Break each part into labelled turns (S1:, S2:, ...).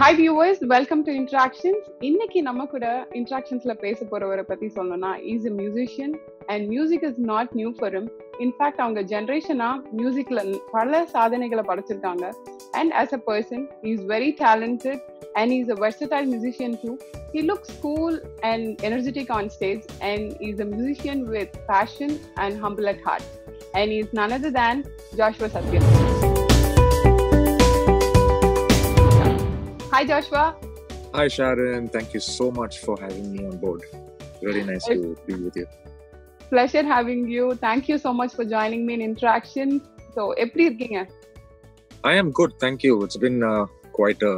S1: Hi viewers, welcome to Interactions. இன்னைக்கு நம்ம கூட Interactionsல பேச போறவரை பத்தி சொல்லணும்னா, he's a musician and music is not new for him. In fact, அவங்க ஜெனரேஷனா மியூசிக்ல பல சாதனைகளை படைச்சிருக்காங்க. And as a person, he's very talented and he's a versatile musician too. He looks cool and energetic on stage and he's a musician with passion and humble at heart. And he's none other than Joshua Satya. Hi Joshua.
S2: Hi Sharon, thank you so much for having me on board. Really nice to be with you.
S1: Pleasure having you. Thank you so much for joining me in Interaction. So, எப்படி இருக்கீங்க?
S2: I am good, thank you. It's been quite a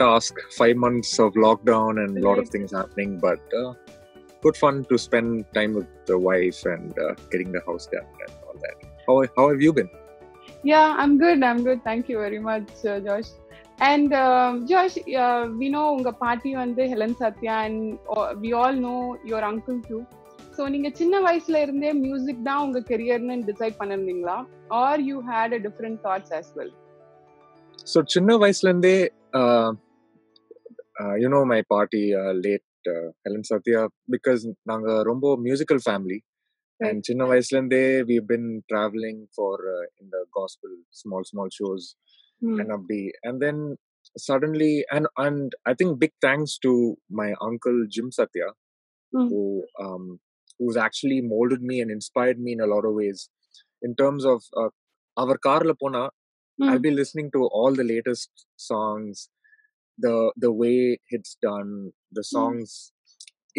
S2: task. 5 months of lockdown and a lot of things happening, but good fun to spend time with the wife and getting the house done and all that. How have you been?
S1: Yeah, I'm good. Thank you very much, Josh. And Josh, we know உங்க பாட்டி வந்து Helen Sathya and we all know your uncle too. So நீங்க சின்ன வயசுல இருந்தே music தான் உங்க கெரியர்னு decide பண்ணிருந்தீங்களா or you had a different thoughts as well?
S2: So சின்ன வயசுல இருந்தே you know my party late Helen Satya because நாங்க ரொம்ப musical family.
S1: Right.
S2: And சின்ன வயசுல இருந்தே we've been traveling for in the gospel small shows. And then suddenly and I think big thanks to my uncle Jim Satya who's actually molded me and inspired me in a lot of ways in terms of our car la pona I'll be listening to all the latest songs, the way it's done, the songs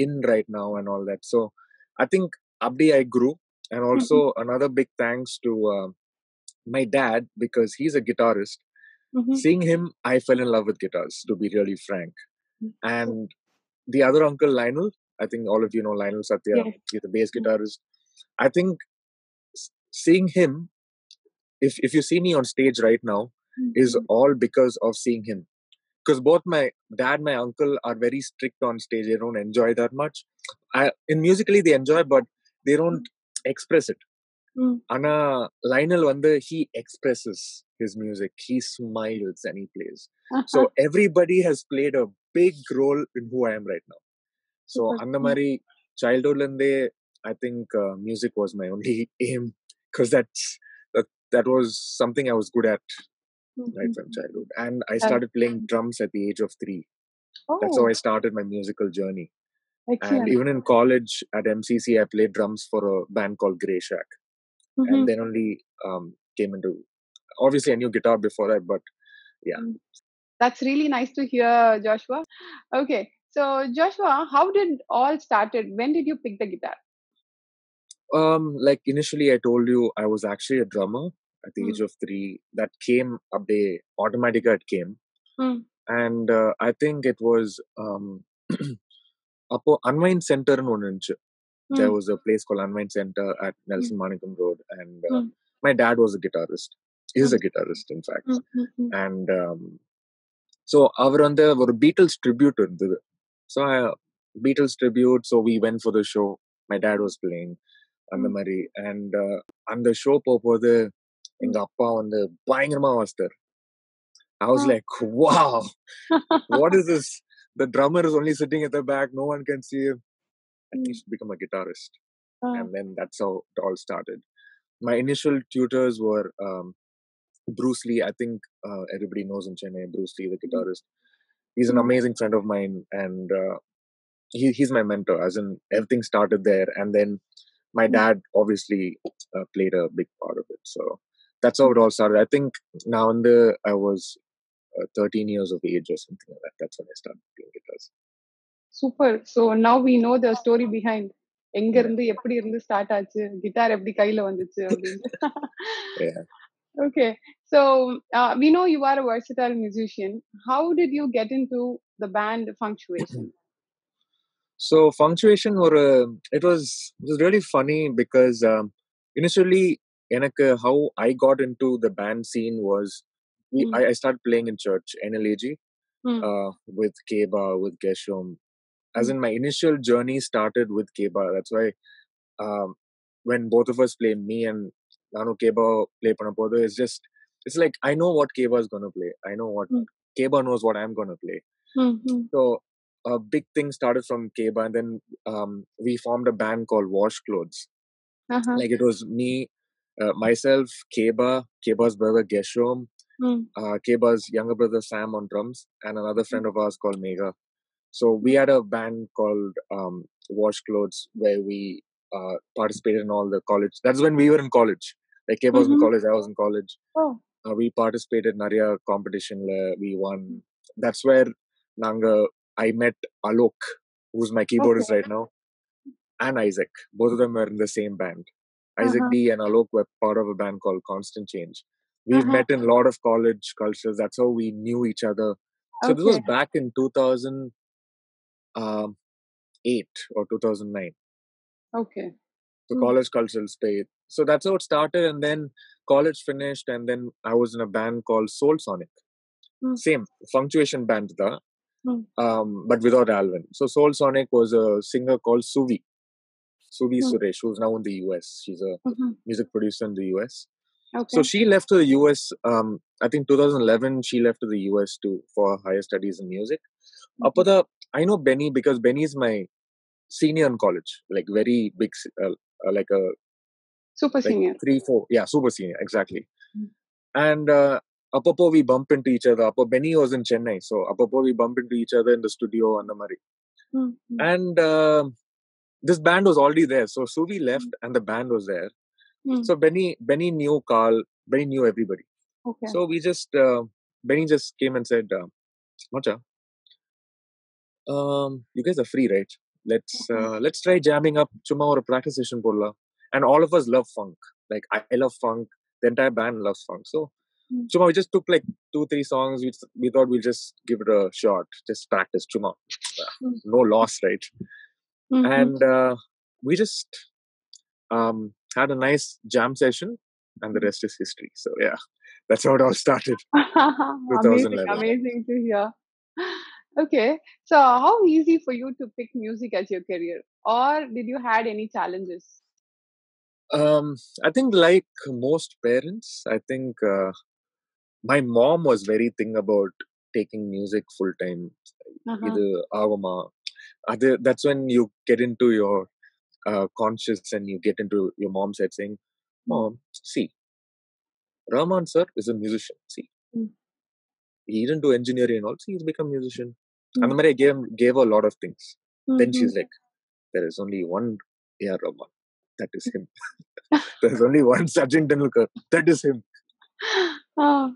S2: in right now and all that. So I think abdi I grew. And also another big thanks to my dad because he's a guitarist. Seeing him, I fell in love with guitars, to be really frank. And the other uncle, Lionel, I think all of you know Lionel Satya, he's a bass guitarist. I think seeing him, if you see me on stage right now, is all because of seeing him. Because both my dad, my uncle are very strict on stage. They don't enjoy that much. In musically, they enjoy, but they don't express it. Anna Lionel he expresses his music. He smiles and he plays. So everybody has played a big role in who I am right now. So Anna Mari childhood lande, I think music was my only aim because that was something I was good at right from childhood. And I started playing drums at the age of 3. That's how I started my musical journey. Excellent. And even in college at MCC, I played drums for a band called Grey Shack. And then only came into, obviously I knew guitar before that, but yeah.
S1: That's really nice to hear, Joshua. Okay, so Joshua, how did all started? When did you pick the guitar?
S2: Like initially I told you I was actually a drummer at the age of 3. That came up the automatica it came. And I think it was Apo Unwind Center in Onunchu. There was a place called Unwind Center at Nelson Manikam Road, and my dad was a guitarist. He's a guitarist, in fact. And so our on the Beatles tribute. So Beatles tribute. So we went for the show. My dad was playing on the Mari, and on the show போகும்போது எங்க அப்பா பயங்கரமா வாசித்தார். I was like, wow, what is this? The drummer is only sitting at the back. No one can see him. I think he should become a guitarist. And then that's how it all started. My initial tutors were Bruce Lee. I think everybody knows in Chennai, Bruce Lee, the guitarist. He's an amazing friend of mine. And he's my mentor. As in, everything started there. And then my dad obviously played a big part of it. So that's how it all started. I think now I was 13 years of age or something like that. That's when I started playing guitars.
S1: Super. So now we know the story behind எங்க இருந்து எப்படி இருந்து start ஆச்சு, guitar எப்படி கையில வந்துச்சு அப்படின்னு.
S2: Yeah.
S1: Okay. So we know you are a versatile musician. How did you get into the band Functuation?
S2: So Functuation it was really funny because initially how I got into the band scene was I started playing in church, NLAG, with Keba, with Geshem. As in my initial journey started with Keba. That's why when both of us play, me and Nanu Keba play Panapoda, it's it's like I know what Keba is gonna play. I know what Keba knows what I'm gonna play. So a big thing started from Keba, and then we formed a band called Wash Clothes. Like it was me, myself, Keba's brother Geshom, Keba's younger brother Sam on drums, and another friend of ours called Mega. So we had a band called Wash Clothes, where we participated in all the college. That's when we were in college. Like Keba was in college, I was in college. We participated in Nariya competition. We won. That's where I met Alok, who's my keyboardist right now, and Isaac. Both of them were in the same band. Isaac D and Alok were part of a band called Constant Change. We've met in a lot of college cultures. That's how we knew each other. So this was back in 2008 or 2009.
S1: Okay.
S2: So college cultural space. So that's how it started, and then college finished, and then I was in a band called Soul Sonic. Same Functuation band, but without Alvin. So Soul Sonic was a singer called Suvi Suresh, who's now in the US. She's a music producer in the US. So she left to the US. I think 2011 she left to the US for higher studies in music. I know Benny because Benny is my senior in college, like very big, like a
S1: super senior,
S2: 3-4, yeah, super senior, exactly. And appo we bump into each other. Benny was in Chennai, so appo we bump into each other in the studio and the Mari. And this band was already there, so Suvi left and the band was there. So Benny knew Carl, Benny knew everybody. So we just Benny just came and said, Macha, you guys are free, right? Let's try jamming up chumma or a practice session polla. And all of us love funk. Like I love funk, the entire band loves funk. So chumma, we just took like 2-3 songs. We thought we'll just give it a shot, just practice chumma. No loss, right? And we just had a nice jam session, and the rest is history. So yeah, that's how it all started. 2011.
S1: Amazing to hear. Okay, so how easy for you to pick music as your career, or did you had any challenges?
S2: I think like most parents, I think my mom was very thing about taking music full time. That's when you get into your conscious and you get into your mom's head saying, Mom, see, Rahman sir is a musician. See, he didn't do engineering and all. See, he's become a musician. And I gave her a lot of things. Then she's like, there is only one A.R. Rahman. That is him. There's only one Sachin Tendulkar. That is him.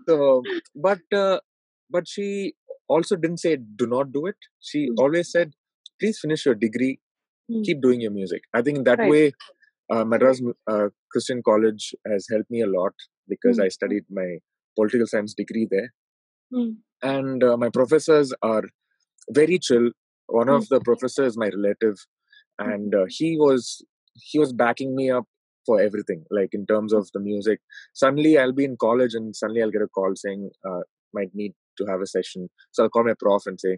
S2: So, but she also didn't say do not do it. She always said, please finish your degree. Keep doing your music. I think that way, Madras Christian College has helped me a lot because I studied my political science degree there. And my professors are very chill. One of the professors, my relative, and he was backing me up for everything, like in terms of the music. Suddenly I'll be in college and suddenly I'll get a call saying might need to have a session. So I'll call my prof and say,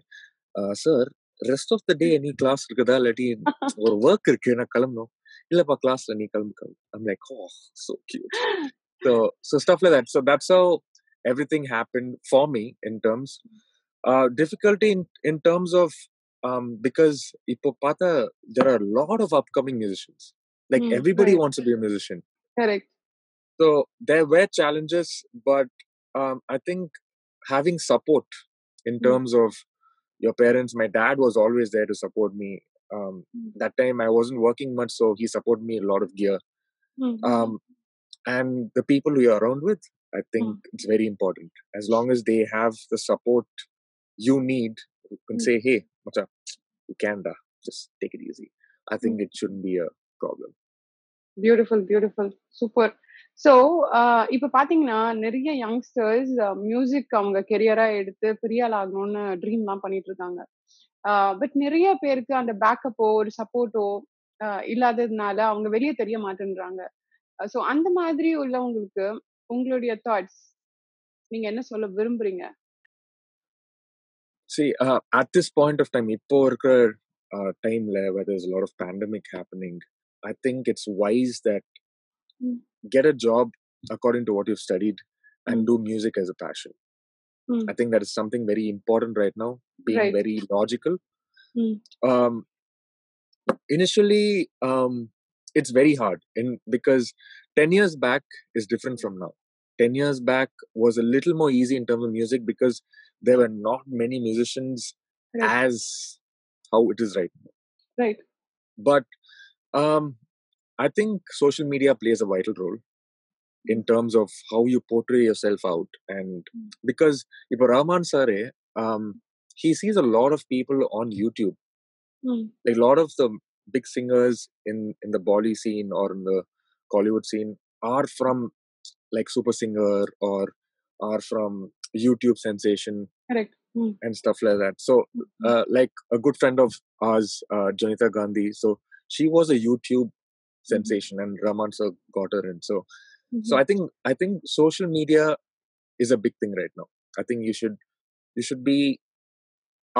S2: sir, rest of the day any class இருக்குதா இல்லாட்டி ஒரு work இருக்கு நான் கிளம்பணும் இல்லப்பா கிளாஸ்ல நீ கிளம்பு. I'm like, oh, so cute. So stuff like that. So that's how everything happened for me in terms difficulty in terms of because ipo pata there are a lot of upcoming musicians. Like everybody wants to be a musician.
S1: Correct.
S2: So there were challenges, but I think having support in terms of your parents. My dad was always there to support me. That time I wasn't working much, so he supported me a lot of gear. And the people we are around with, I think it's very important. As long as they have the support you need, you can say, hey, Macha, you can just take it easy. I think it shouldn't be a problem.
S1: Beautiful, super. So இப்போ பார்த்தீங்கன்னா நிறைய youngsters music அவங்க கெரியரா எடுத்து பெரிய ஆள் ஆகணும்னு ட்ரீம்லாம் பண்ணிட்டு இருக்காங்க. பட் நிறைய பேருக்கு அந்த பேக்கப்போ ஒரு சப்போர்ட்டோ இல்லாததுனால அவங்க வெளியே தெரிய மாட்டேன்றாங்க. ஸோ அந்த மாதிரி உள்ளவங்களுக்கு உங்களுடைய தாட்ஸ் நீங்க என்ன சொல்ல விரும்புறீங்க?
S2: See, at this point of time, இப்போ இருக்கிற timeல where there's a lot of pandemic happening, I think it's wise that get a job according to what you've studied. and do music as a passion.
S1: Mm.
S2: I think that is something very important right now, being
S1: Right.
S2: very logical.
S1: Mm.
S2: Initially, it's very hard because 10 years back is different from now. 10 years back was a little more easy in terms of music because there were not many musicians
S1: Right.
S2: as how it is right now.
S1: Right.
S2: But I think social media plays a vital role in terms of how you portray yourself out. And because if Rahman Sare, he sees a lot of people on YouTube.
S1: Mm.
S2: Like a lot of the big singers in the Bolly scene or in the Collywood scene are from like Super Singer or are from YouTube sensation
S1: Correct. Mm.
S2: and stuff like that. So, like a good friend of ours, Janita Gandhi. So she was a YouTube sensation, and Rahman sir got her in. So
S1: Mhm.
S2: I think social media is a big thing right now. I think you should be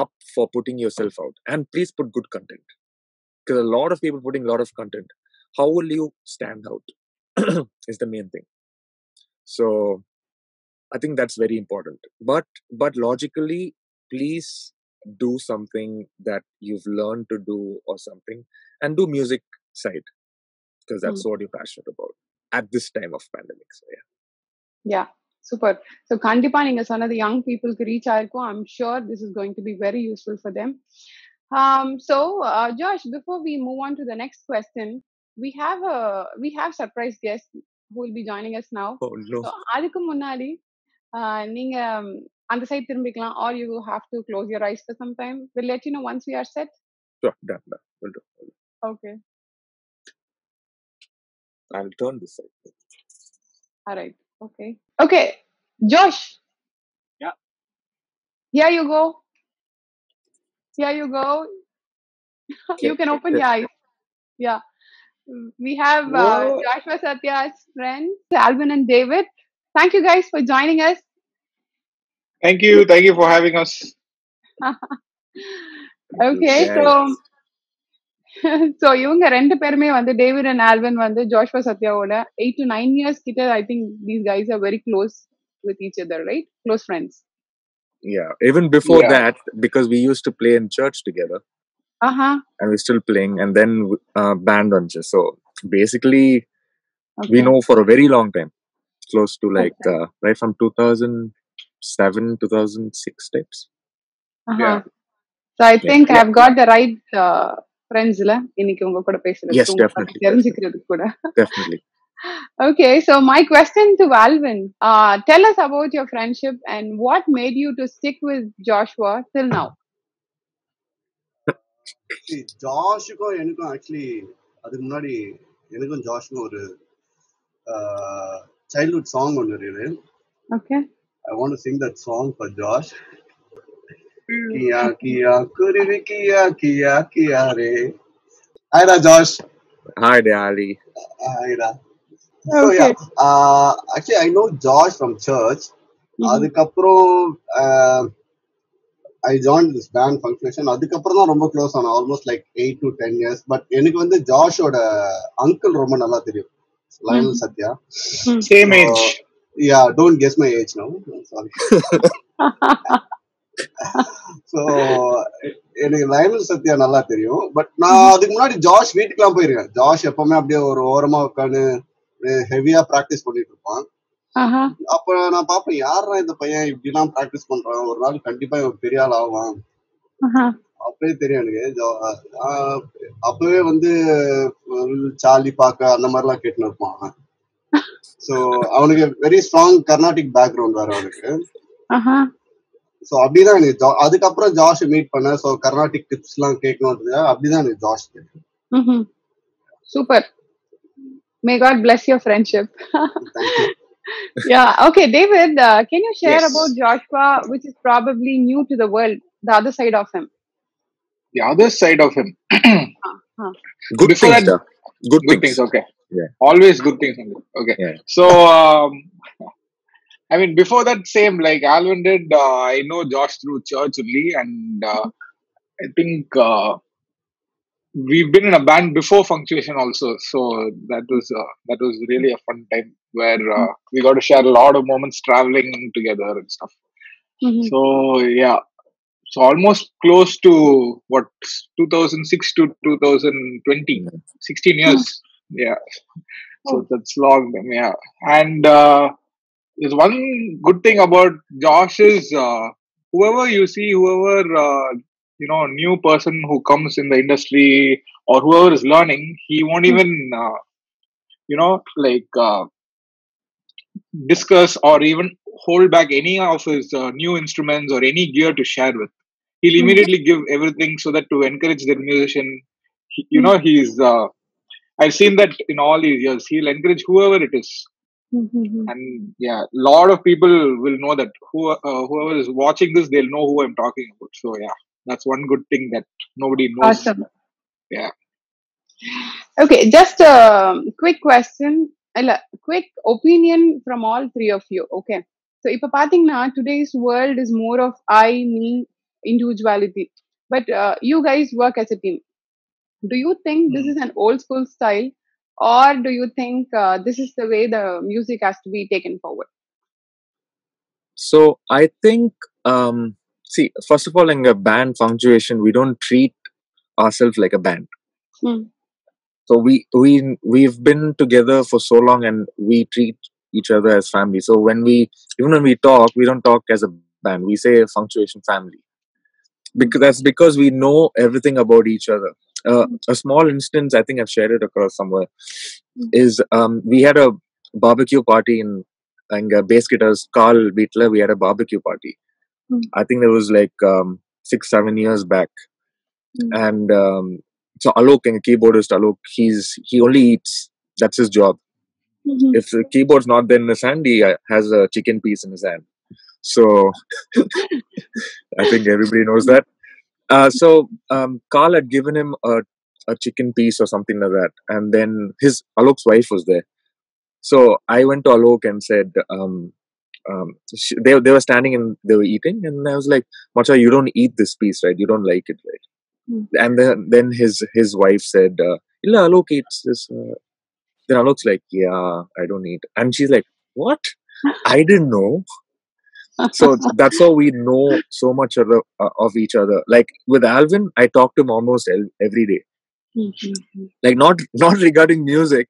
S2: up for putting yourself out, and please put good content, because a lot of people putting a lot of content. How will you stand out? Is the main thing. So I think that's very important. But logically, please do something that you've learned to do or something, and do music side, because
S1: Mm.
S2: that's what you're passionate about at this time of pandemic. So yeah.
S1: Yeah, super. So கண்டிப்பா நீங்க சொன்னது young peopleக்கு reach ஆயிருக்கும். I'm sure this is going to be very useful for them. So Josh, before we move on to the next question, we have surprise guest who will be joining us now.
S2: Oh no.
S1: So அதுக்கு முன்னாடி நீங்க அந்த side திரும்பிக்கலாம், or you have to close your eyes for some time. We'll let you know once we are set.
S2: Sure, done. Will do.
S1: Okay.
S2: I'll turn this side.
S1: All right. Okay. Okay. Josh.
S2: Yeah.
S1: Here you go. Here you go. You can open your eyes. Yeah. We have Joshua Satya's friends, Alvin and David. Thank you guys for joining us.
S3: Thank you for having us.
S1: Okay, so இவங்க ரெண்டு பேருமே வந்து David and Alvin வந்து Joshua சத்யாவோட 8 to 9 years கிட்ட I think these guys are very close with each other, right? Close friends.
S2: Yeah, even before that, because we used to play in church together. And we're still playing, and then band on just. So basically, we know for a very long time, close to like right from 2007, 2006 types.
S3: Yeah.
S1: So I think I've got the right friends la இன்னைக்கு உங்க கூட பேசுறது.
S2: Yes, definitely.
S1: தெரிஞ்சிக்கிறதுக்கு கூட.
S2: Definitely.
S1: Okay, so my question to Alvin, tell us about your friendship and what made you to stick with Joshua till now.
S4: See, ஜாஷுக்கும் எனக்கும் actually அதுக்கு முன்னாடி எனக்கும் ஜாஷுக்கும் ஒரு childhood song ஒன்று இருக்குது.
S1: Okay.
S4: I want to sing that song for Josh. Kia kia kuriri kia kia kia re. Hi da Josh.
S2: Hi Ali.
S4: Hi da. So yeah, actually I know Josh from church. அதுக்கப்புறம் I joined this band Function. அதுக்கப்புறம் தான் ரொம்ப close ஆனோம், almost like 8 to 10 years. But எனக்கு வந்து ஜாஷோட uncle ரொம்ப நல்லா தெரியும், Lionel Sathya.
S3: Same age.
S4: Yeah, don't guess my age now. Sorry. So எனக்கு லயனல் சத்யா நல்லா தெரியும். பட் நான் அதுக்கு முன்னாடி ஜாஷ் வீட்டுக்குலாம் போயிருக்கேன். ஜாஷ் எப்பவுமே அப்படியே ஒரு ஓரமா உட்காந்து ஹெவியா பிராக்டிஸ் பண்ணிட்டு இருப்பான். அப்ப நான் பாப்பேன், யாரா இந்த பையன் இப்படி எல்லாம் பிராக்டிஸ் பண்றான், ஒரு நாள் கண்டிப்பா இவன் பெரிய ஆள் ஆவான். அப்பவே தெரியும் எனக்கு. அப்பவே வந்து சார்லி பாக்க அந்த மாதிரி எல்லாம் கேட்டுன்னு இருப்பான். சோ அவனுக்கு வெரி ஸ்ட்ராங் கர்நாடிக் பேக்ரவுண்ட் வேற அவனுக்கு. சோ அப்படிதான் எனக்கு அதுக்கப்புறம் ஜாஷ் மீட் பண்ண. சோ கர்நாடிக் டிப்ஸ் எல்லாம் கேட்கணும், அப்படிதான் எனக்கு ஜாஷ் தெரியும்.
S1: Super. May God bless your friendship.
S4: Thank you.
S1: Yeah. Okay, David, can you share about Joshua, which is probably new to the world, the other side of him?
S3: The other side of him.
S2: Good things. Good things.
S3: Okay.
S2: Yeah.
S3: Always good things. Okay.
S2: Yeah.
S3: So, I mean, before that, same like Alvin did. I know Josh through church only, and I think we've been in a band before Punctuation also. So that was really a fun time where we got to share a lot of moments traveling together and stuff. So yeah, so almost close to what 2006 to 2020, 16 years. Yeah, so that's long. Yeah, and there's one good thing about Josh is whoever you see, whoever new person who comes in the industry or whoever is learning, he won't even like discuss or even hold back any of his new instruments or any gear to share with. He'll immediately give everything so that to encourage the musician. He's I've seen that in all these years. He'll encourage whoever it is. And yeah, a lot of people will know that whoever is watching this, they'll know who I'm talking about. So yeah, that's one good thing that nobody knows.
S1: Awesome.
S3: Yeah.
S1: Okay, just a quick question, quick opinion from all three of you. Okay, so if pathina today's world is more of I, me, individuality, but you guys work as a team. Do you think this is an old school style, or do you think this is the way the music has to be taken forward?
S2: So I think, see, first of all, in a band Punctuation, we don't treat ourselves like a band. So we've been together for so long, and we treat each other as family. So even when we talk, we don't talk as a band. We say Punctuation family, because we know everything about each other. A small instance, I think I've shared it across somewhere, is we had a barbecue party in bass guitars Carl Beatler. We had a barbecue party. I think there was like 6-7 years back, and so Alok, and keyboardist Alok, he only eats. That's his job. If the keyboard's not there in his hand, he has a chicken piece in his hand. So I think everybody knows that. So Carl had given him a chicken piece or something like that, and then Alok's wife was there. So I went to Alok and said, they were standing and they were eating, and I was like, Macha, you don't eat this piece, right? You don't like it, right? And then his wife said, Illa, Alok eats this. Then Alok's like, yeah, I don't eat. And she's like, what? I didn't know. So that's how we know so much of each other. Like with Alvin, I talk to him almost every day. Like not regarding music,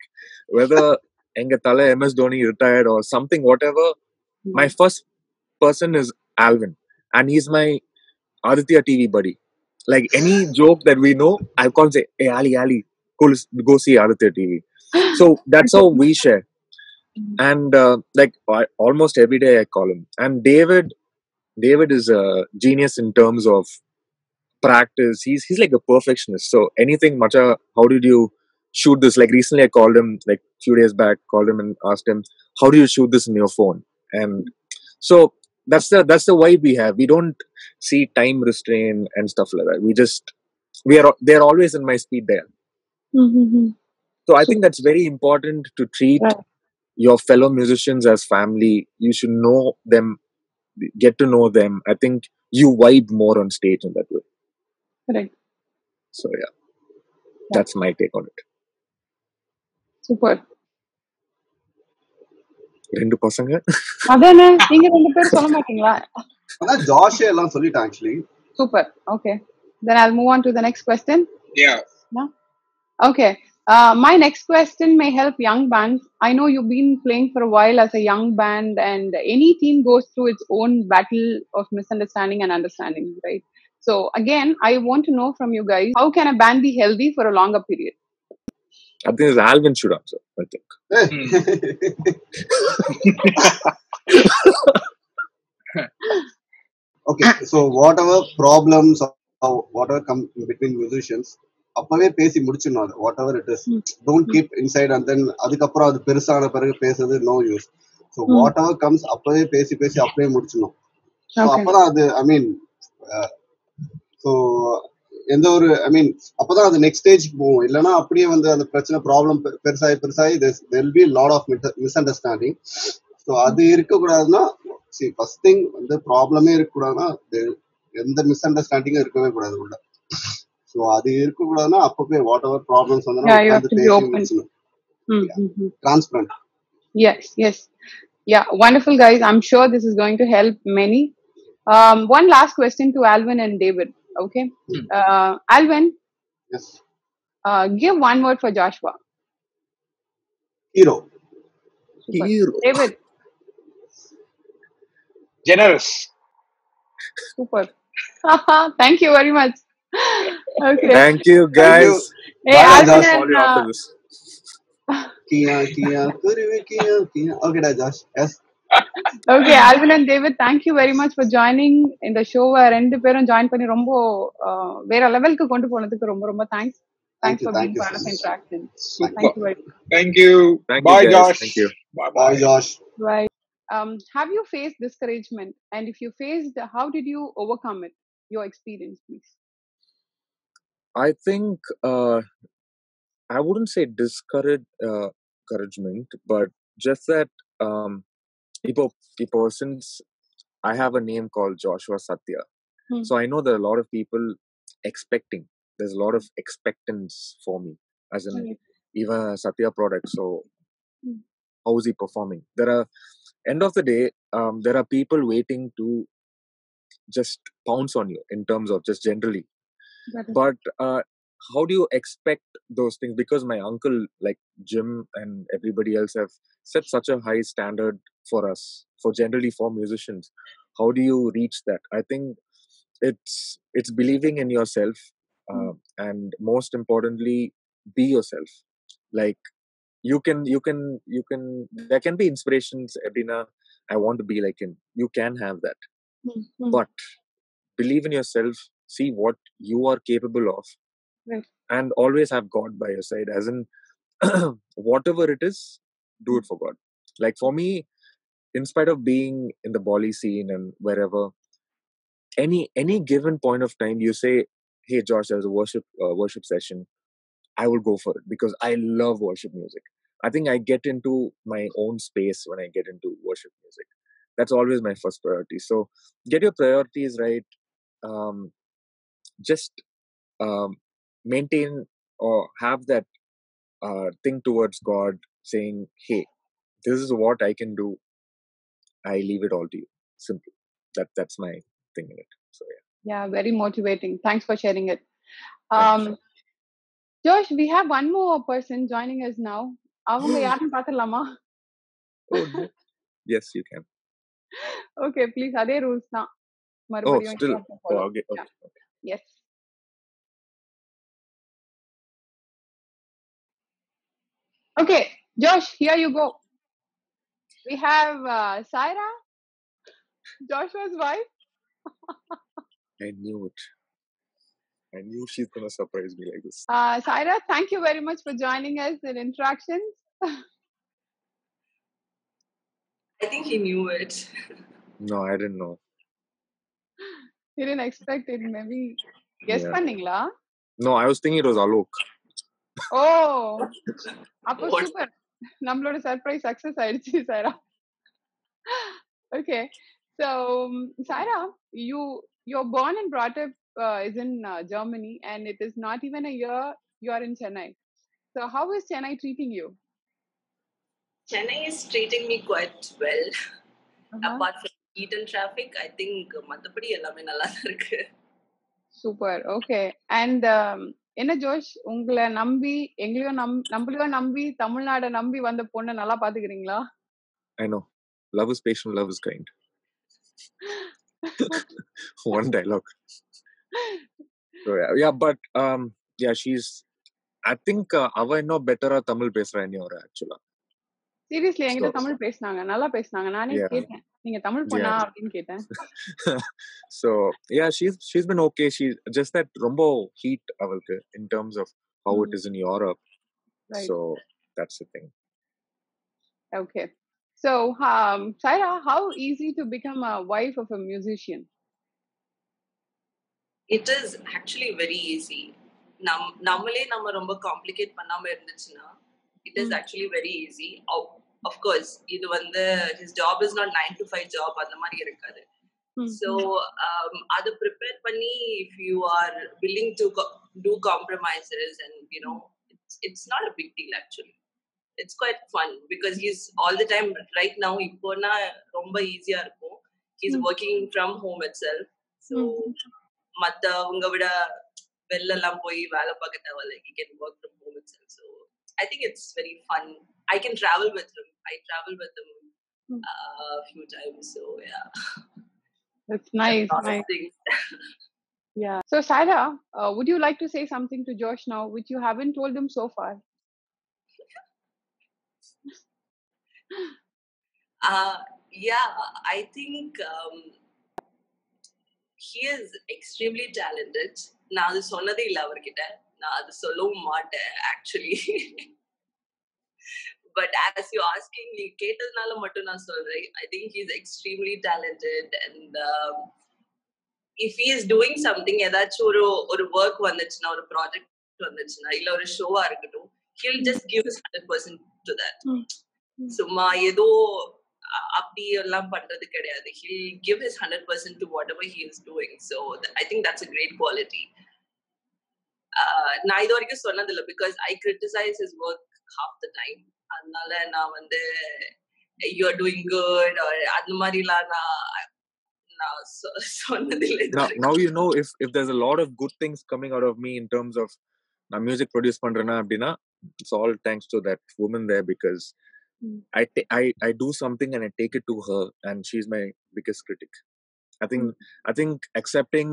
S2: whether Enga Tala MS Dhoni retired or something, whatever. My first person is Alvin, and he's my Aditya TV buddy. Like any joke that we know, I'll call and say, hey Ali, go see Aditya TV. So that's how we share. And like almost every day I call him. And David is a genius in terms of practice. He's like a perfectionist. So anything, Macha, how did you shoot this? Like recently I called him, like a few days back, called him and asked him, how do you shoot this in your phone? And so that's the vibe we have. We don't see time restraint and stuff like that. They're always in my speed dial. So I think that's very important, to treat your fellow musicians as family. You should know them, get to know them. I think you vibe more on stage in that way.
S1: Correct.
S2: So yeah, that's my take on it.
S1: Super.
S2: ரெண்டு பசங்க
S1: அதானே, நீங்க ரெண்டு பேர் சொல்ல மாட்டீங்களா?
S4: ஆனா Josh எல்லாம் சொல்லிட்டான் actually.
S1: Super. Okay. Then I'll move on to the next question.
S3: Yeah.
S1: Okay. My next question may help young bands. I know you've been playing for a while as a young band, and any team goes through its own battle of misunderstanding and understanding, right? So again, I want to know from you guys, how can a band be healthy for a longer period?
S2: I think it's Alvin should answer, I think.
S4: Okay, so whatever problems or whatever come between musicians, அப்பவே பேசி முடிச்சிடணும். Whatever it is, don't keep inside and then அதுக்கப்புறம் அது பெருசான பிறகு பேசுறது no use. So whatever comes அப்பவே பேசி அப்பவே முடிச்சிடணும். ஸோ அப்பதான் அது ஸோ எந்த ஒரு அப்பதான் அது நெக்ஸ்ட் ஸ்டேஜ்க்கு போகும். இல்லைன்னா அப்படியே அந்த பிரச்சனை ப்ராப்ளம் பெருசாகி there will be lot of misunderstanding. So அது இருக்கக்கூடாதுன்னா, ஃபர்ஸ்ட் திங் ப்ராப்ளமே இருக்கக்கூடாதுன்னா எந்த மிஸ்அண்டர்ஸ்டாண்டிங்கும் இருக்கவே கூடாது உள்ள. ஸோ அது இருக்கக்கூடாதுன்னா அப்பவே வாட் எவர் ப்ராப்ளம்ஸ் வந்து பேசி முடிச்சணும். Transparent.
S1: Yes, yes. Yeah, wonderful, guys. I'm sure this is going to help many. One last question to Alvin and David. Okay. Alvin,
S4: Yes.
S1: give one word for Joshua.
S4: Hero.
S1: Super.
S2: Hero.
S1: David.
S3: Generous.
S1: Super. Thank you very much. Okay.
S2: Thank you,
S4: Thank you.
S2: guys.
S1: Hey,
S4: Bye,
S1: Alvin
S2: I'll
S4: Josh.
S2: call you after this.
S4: Kia, Kuruvi, Kia. Okay, Josh. Yes.
S1: Okay, Alvin and David, thank you very much for joining in the show. ரெண்டு பேரும் join பண்ணி ரொம்ப வேற லெவலுக்கு கொண்டு போனதுக்கு ரொம்ப ரொம்ப thanks.
S4: Thank
S1: Thanks
S4: you.
S1: for
S4: Thank
S1: being
S4: you
S1: part
S4: so
S1: of
S4: much.
S1: Interaction.
S3: Super.
S1: Thank you very much.
S3: Thank you.
S2: Thank
S3: Bye,
S2: you, guys.
S3: Josh.
S2: Thank you.
S3: Bye,
S4: Bye,
S3: bye.
S4: Josh.
S1: Right. Have you faced discouragement? And if you faced, how did you overcome it? Your experience, please.
S2: I think I wouldn't say discouragement, but just that people, since I have a name called Joshua Satya, so I know there are a lot of people expecting. There's a lot of expectance for me, as in even a Satya product. So how is he performing? There are end of the day, there are people waiting to just pounce on you in terms of just generally. But how do you expect those things? Because my uncle, like Jim and everybody else, have set such a high standard for us, for generally for musicians. How do you reach that? I think it's believing in yourself, and most importantly, be yourself. Like you can there can be inspirations. Edina, I want to be like him. You can have that, but believe in yourself. See what you are capable of, and always have God by your side. As in, whatever it is, do it for God. Like for me, in spite of being in the Bolly scene and wherever, any given point of time, you say, "Hey, Josh, there's a worship session. I will go for it because I love worship music." I think I get into my own space when I get into worship music. That's always my first priority. So get your priorities right. Just maintain or have that thing towards God, saying, "Hey, this is what I can do. I leave it all to you." Simple. That's my thing in it. So
S1: Yeah, very motivating. Thanks for sharing it.
S2: Thank you.
S1: Josh, we have one more person joining us now. அவங்க யாருன்னு பாத்துடலாமா?
S2: Oh no. Yes, you can.
S1: Okay, please. அதே rules தான்.
S2: Oh,
S1: மறுபடியும்
S2: still.
S1: you have to follow.
S2: Okay.
S1: Yeah. Yes. Okay, Josh, here you go. We have Saira, Joshua's wife.
S2: I knew it. I knew she's gonna surprise me like this.
S1: Saira, thank you very much for joining us in Interactions.
S5: I think he knew it.
S2: No, I didn't know.
S1: You didn't expect it, maybe. Guess பண்ணீங்களா?
S2: No, I was thinking it was Alok.
S1: Oh, அப்போ super. நம்மளோட surprise success ஆயிடுச்சு, Saira. Okay, so Saira, you're born and brought up is in Germany, and it is not even a year you are in Chennai. So how is Chennai treating you?
S5: Chennai is treating me quite well. Apart from heat and traffic, I think மத்தபடி எல்லாமே நல்லா தான் இருக்கு.
S1: Super. Okay. And என்ன ஜோஷ், உங்களை நம்பி எங்களையும் நம்மளையும் நம்பி தமிழ்நாடை நம்பி வந்த பொண்ணை நல்லா பாத்துக்கிறீங்களா?
S2: I know. Love is patient, love is kind. One dialogue. So yeah, but yeah, she's. I think அவ இன்னும் பெட்டரா தமிழ் பேசுறா இன்னொரு ஆக்சுவலா.
S1: சீரியஸ்லி என்கிட்ட தமிழ் பேசினாங்க, நல்லா பேசினாங்க. நானே கேட்டேன், நீங்க தமிழ் பொண்ணா அப்படின்னு கேட்டேன்.
S2: So yeah, she's been okay. She just that ரொம்ப heat அவளுக்கு in terms of how it is in Europe.
S1: Right.
S2: So that's the thing.
S1: Okay. So Saira, how easy to become a wife of a musician?
S5: It is actually very easy. நம்மளே நம்ம ரொம்ப complicate பண்ணாம இருந்துச்சுன்னா it is actually very easy. Of course, இது வந்து his job is not 9 to 5 job அந்த மாதிரி இருக்காது. So அதை prepare பண்ணி if you are willing to do compromises and you know it's not a big deal actually. it's quite fun because he's all the time right now ipona romba easy ah irukum. He's working from home itself, so matta unga vida vella lam poi vela paakatha like he can work from home itself. So I think it's very fun. I can travel with him. I travel with him a few times, so yeah,
S1: that's nice. Yeah. So Saira, would you like to say something to Josh now which you haven't told him so far?
S5: Yeah, I think he is extremely talented. Na adu sonnadhe illa avarkitta, na adu sollavum maate actually. But as you asking me ketadnala mattum na solren, I think he's extremely talented, and if he is doing something edachu or work vanduchna or project vanduchna illa or show ah irukattum, he'll just give his 100% to that. Summa edo அப்படி எல்லாம் பண்றது கிடையாது. He'll give his 100% to whatever he is doing. So I think that's a great quality. நான் இது வரைக்கும் சொன்னதில்லை because I criticize his work half the time. அதனால நான் வந்து you are doing good or அந்த மாதிரிலாம் நான் சொன்னதில்லை.
S2: Now you know if there's a lot of good things coming out of me in terms of நான் music produce பண்றேன்னா அப்படின்னா it's all thanks to that woman there, because I do something and I take it to her, and she's my biggest critic. I think accepting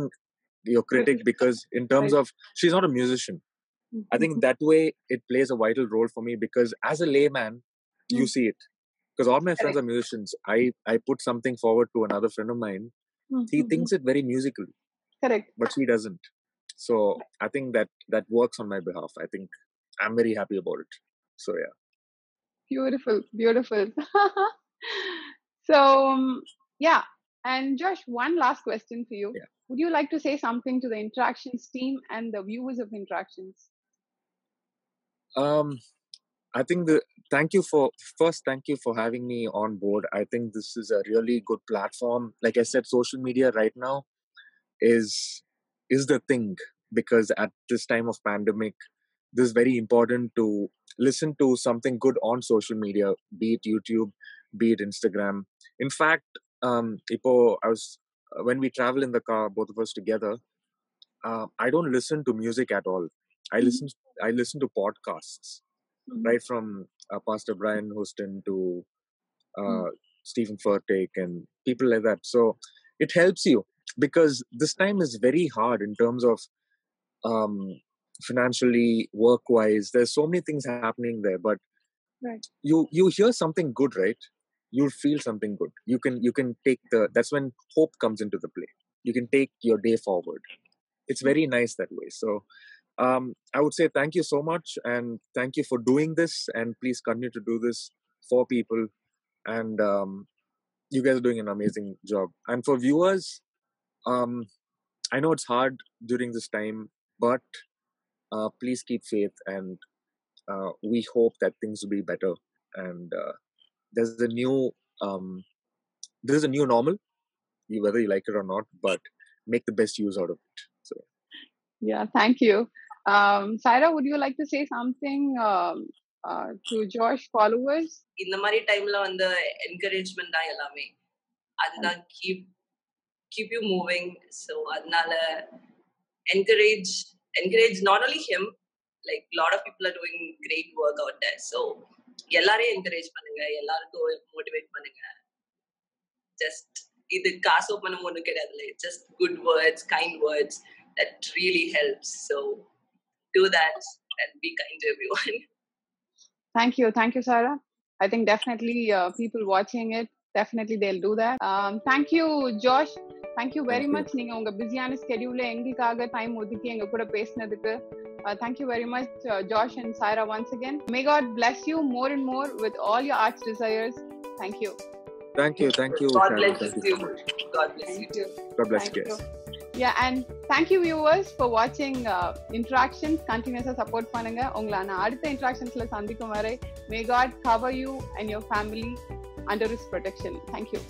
S2: your critic, because in terms of she's not a musician, I think that way it plays a vital role for me, because as a layman you see it, because all my friends are musicians. I put something forward to another friend of mine, he thinks it very musical,
S1: correct,
S2: but she doesn't. So I think that works on my behalf. I think I'm very happy about it. So yeah.
S1: Beautiful. So yeah, and Josh, one last question for you.
S2: Yeah.
S1: Would you like to say something to the Interactions team and the viewers of Interactions?
S2: I think thank you for having me on board. I think this is a really good platform. Like I said, social media right now is the thing, because at this time of pandemic, this is very important to listen to something good on social media, be it YouTube, be it Instagram. In fact, when we travel in the car, both of us together, I don't listen to music at all. I listen to podcasts, right from Pastor Brian Houston to Stephen Furtick and people like that. So it helps you, because this time is very hard in terms of financially, work-wise. There's so many things happening there, but you hear something good, right? You'll feel something good. You can take that's when hope comes into the play. You can take your day forward. It's very nice that way. So I would say thank you so much, and thank you for doing this, and please continue to do this for people. And you guys are doing an amazing job. And for viewers, I know it's hard during this time, but please keep faith, and we hope that things will be better. And there's a new normal, whether you like it or not, but make the best use out of it. So
S1: yeah, thank you. Saira, would you like to say something to Josh followers?
S5: இந்த மாதிரி டைம்ல வந்து encouragement தான் எல்லாமே. அதுதான் keep you moving. So அதனால encourage not only him, like a lot of people are doing great work out there. So எல்லாரையும் encourage பண்ணுங்க, எல்லாருக்கும் motivate பண்ணுங்க. Just இது காசோ பணம் ஒன்றும் கிடையாது, just good words, kind words that really helps. So do that and be kind to everyone.
S1: Thank you, Saira. I think definitely people watching it, definitely they'll do that. Thank you, Josh. Thank you very much. நீங்க உங்க பிஸியான ஸ்கெடியூல்ல எங்களுக்காக time ஒதுக்கி எங்க கூட பேசினதுக்கு thank you very much, Josh and Saira, once again. May God bless you more and more with all your art's desires. Thank you.
S2: Thank you.
S5: God bless you. God bless you.
S2: God bless you.
S1: Yeah, and thank you viewers for watching Interactions. Continuously support பண்ணுங்க. உங்களை நான் அடுத்த Interactionsல சந்திக்கும் வரை may God cover you and your family under His protection. Thank you.